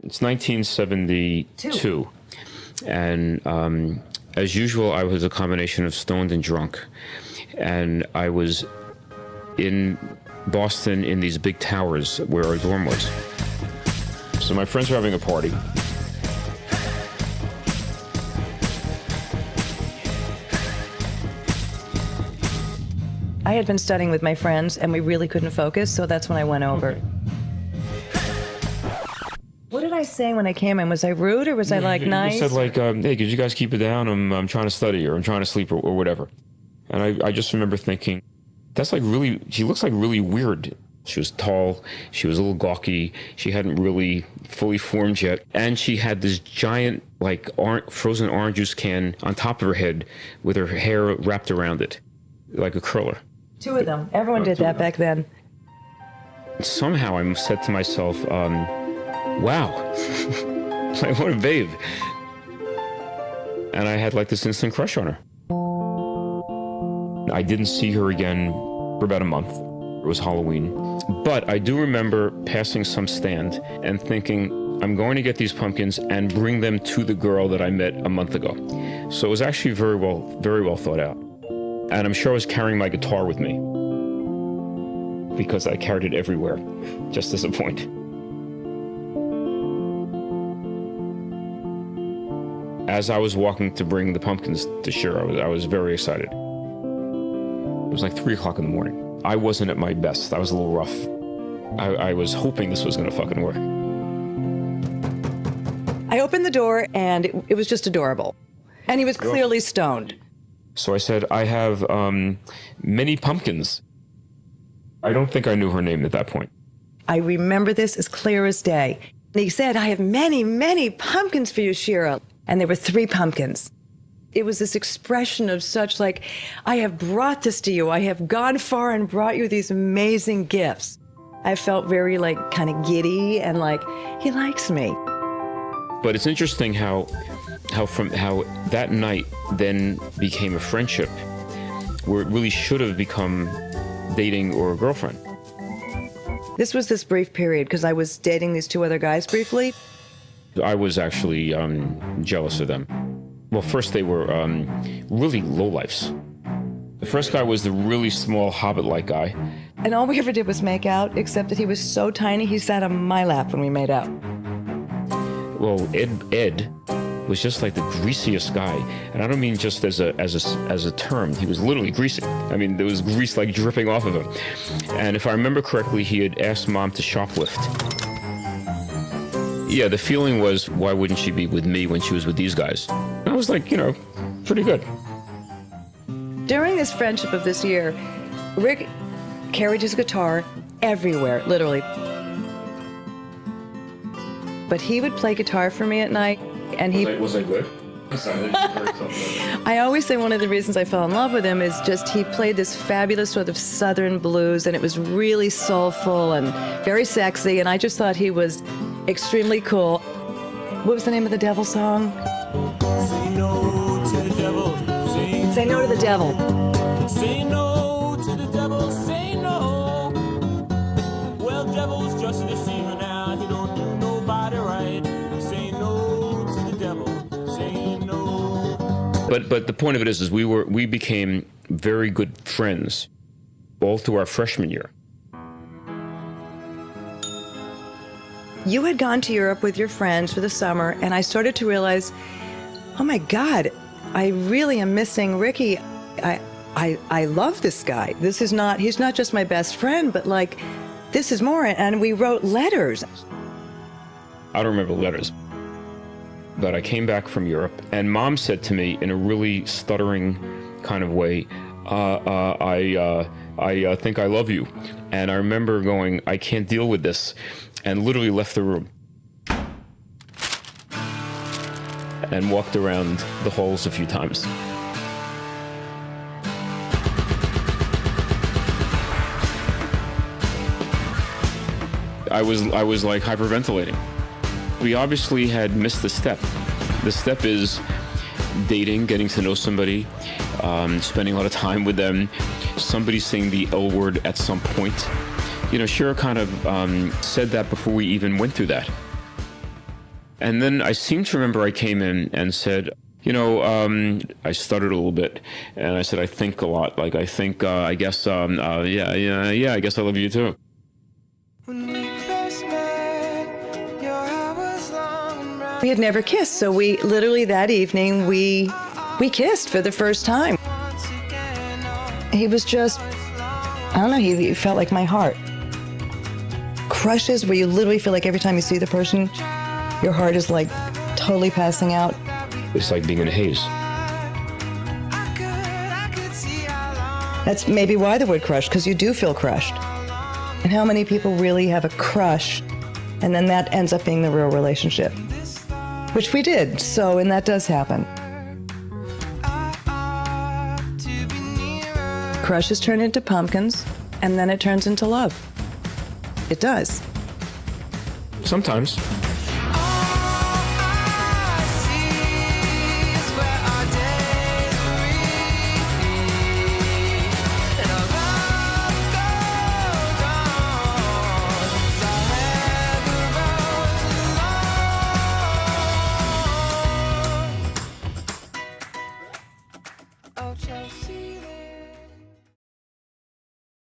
It's 1972, and as usual, I was a combination of stoned and drunk, and I was in Boston in these big towers where our dorm was. So my friends were having a party. I had been studying with my friends, and we really couldn't focus, so that's when I went over. Okay. What did I say when I came in? Was I rude or was I like nice? You said like, hey, could you guys keep it down? I'm trying to study or I'm trying to sleep or whatever. And I just remember thinking, that's like really, she looks like really weird. She was tall, she was a little gawky, she hadn't really fully formed yet. And she had this giant like frozen orange juice can on top of her head with her hair wrapped around it, like a curler. Two of them. Everyone did that back then. Somehow I said to myself, wow, like what a babe. And I had like this instant crush on her. I didn't see her again for about a month. It was Halloween. But I do remember passing some stand and thinking, I'm going to get these pumpkins and bring them to the girl that I met a month ago. So it was actually very well thought out. And I'm sure I was carrying my guitar with me because I carried it everywhere, just as a point. As I was walking to bring the pumpkins to Shira, I was very excited. It was like 3 o'clock in the morning. I wasn't at my best. I was a little rough. I was hoping this was gonna fucking work. I opened the door and it was just adorable. And he was clearly stoned. So I said, I have many pumpkins. I don't think I knew her name at that point. I remember this as clear as day. And he said, I have many, many pumpkins for you, Shira. And there were 3 pumpkins. It was this expression of such like, I have brought this to you. I have gone far and brought you these amazing gifts. I felt very like kind of giddy and like, he likes me. But it's interesting how that night then became a friendship where it really should have become dating or a girlfriend. This was this brief period because I was dating these 2 other guys briefly. I was actually jealous of them. Well, first they were really lowlifes. The first guy was the really small hobbit-like guy. And all we ever did was make out, except that he was so tiny, he sat on my lap when we made out. Well, Ed was just like the greasiest guy. And I don't mean just as a term. He was literally greasy. I mean, there was grease like dripping off of him. And if I remember correctly, he had asked Mom to shoplift. Yeah, the feeling was, why wouldn't she be with me when she was with these guys? I was like, pretty good. During this friendship of this year, Rick carried his guitar everywhere, literally. But he would play guitar for me at night, and Was I good? I always say one of the reasons I fell in love with him is just he played this fabulous sort of southern blues, and it was really soulful and very sexy, and I just thought he was extremely cool. What was the name of the Devil song? Say no to the devil. Say no to the devil. Say no to the devil. Say no. Well, devil's just a deceiver now. He don't do nobody right. Say no to the devil. Say no. But the point of it is we became very good friends all through our freshman year. You had gone to Europe with your friends for the summer, and I started to realize, oh my God, I really am missing Ricky. I love this guy. He's not just my best friend, but like, this is more. And we wrote letters. I don't remember the letters, but I came back from Europe, and Mom said to me in a really stuttering kind of way, I think I love you. And I remember going, I can't deal with this, and literally left the room and walked around the halls a few times. I was like hyperventilating. We obviously had missed the step. The step is dating, getting to know somebody, spending a lot of time with them, somebody saying the L word at some point. Shira kind of said that before we even went through that. And then I seem to remember I came in and said, I stuttered a little bit, and I said, I think a lot. Like, I think, I guess, yeah, I guess I love you too. We had never kissed, so we literally that evening, we kissed for the first time. He was just, I don't know, he felt like my heart. Crushes where you literally feel like every time you see the person, your heart is like totally passing out. It's like being in a haze. That's maybe why the word crush, because you do feel crushed. And how many people really have a crush, and then that ends up being the real relationship? Which we did, so, and that does happen. Crushes turn into pumpkins, and then it turns into love. It does. Sometimes.